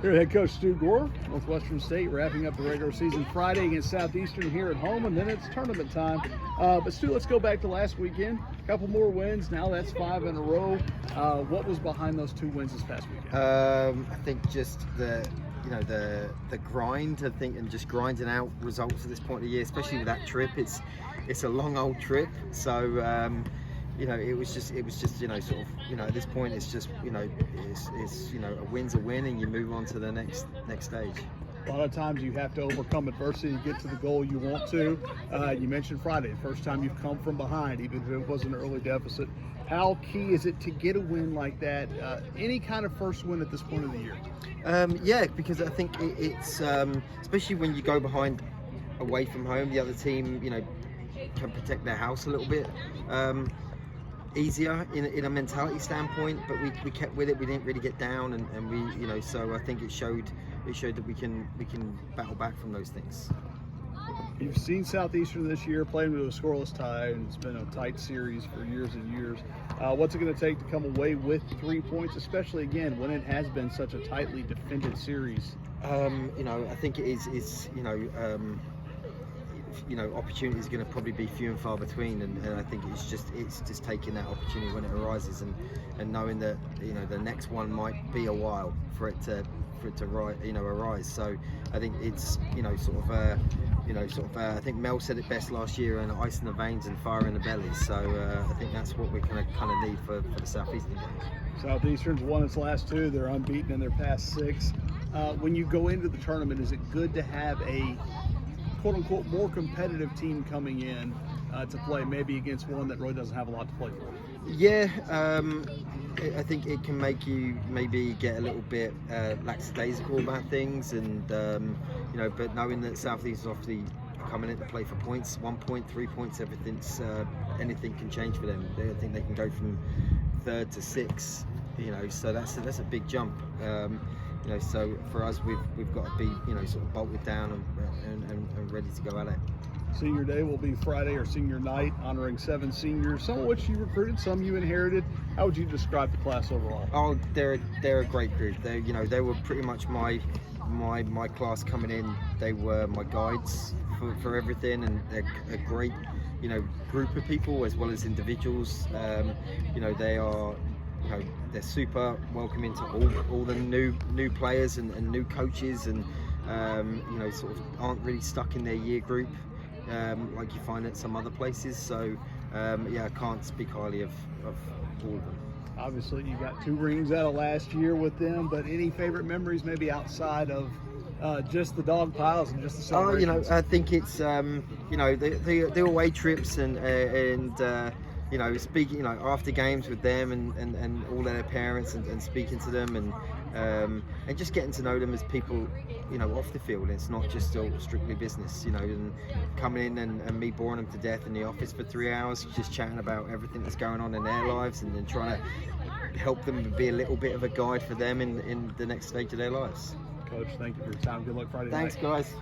Here, head coach Stuart Gore, Northwestern State, wrapping up the regular season Friday against Southeastern here at home, and then it's tournament time. But Stu, let's go back to last weekend. A couple more wins. Now that's 5 in a row. What was behind those 2 wins this past weekend? I think just the grind. I think, and just grinding out results at this point of the year, especially with that trip. It's a long old trip, so. It was just sort of, at this point, it's just, it's a win's a win, and you move on to the next stage. A lot of times you have to overcome adversity to get to the goal you want to. You mentioned Friday, the first time you've come from behind, even if it was an early deficit. How key is it to get a win like that? Any kind of first win at this point of the year? Yeah, because I think it's especially when you go behind away from home, the other team, can protect their house a little bit. Easier in a mentality standpoint, but we kept with it. We didn't really get down, and we, so I think it showed that we can battle back from those things. You've seen Southeastern this year playing with a scoreless tie, and it's been a tight series for years and years. What's it going to take to come away with 3 points, especially again when it has been such a tightly defended series? I think it is. Opportunity is going to probably be few and far between, and I think it's just taking that opportunity when it arises, and knowing that the next one might be a while for it to arise. So I think it's I think Mel said it best last year, and ice in the veins and fire in the belly. So I think that's what we're going to kind of need for the Southeastern games. Southeastern's won its last 2. They're unbeaten in their past 6. When you go into the tournament, is it good to have a quote-unquote more competitive team coming in to play maybe against one that really doesn't have a lot to play for? Yeah, I think it can make you maybe get a little bit lackadaisical about things, and but knowing that Southeast is obviously coming in to play for points, 1 point, 3 points, anything can change for them. I think they can go from 3rd to 6, so that's a big jump. So for us, we've got to be, sort of bolted down and ready to go at it. Senior Day will be Friday, or senior night, honoring 7 seniors, some of which you recruited, some you inherited. How would you describe the class overall? Oh, they're a great group. They were pretty much my class coming in. They were my guides for everything, and they're a great, group of people as well as individuals. They are. They're super welcoming to all the new players and new coaches, and sort of aren't really stuck in their year group like you find at some other places. So I can't speak highly of all of them. Obviously, you got 2 rings out of last year with them, but any favorite memories maybe outside of just the dog piles and just the celebrations? I think it's the away trips and speaking, after games with them and all their parents and speaking to them and just getting to know them as people, off the field. It's not just still strictly business, and coming in and me boring them to death in the office for 3 hours, just chatting about everything that's going on in their lives, and then trying to help them be a little bit of a guide for them in the next stage of their lives. Coach, thank you for your time. Good luck Friday night. Thanks, guys.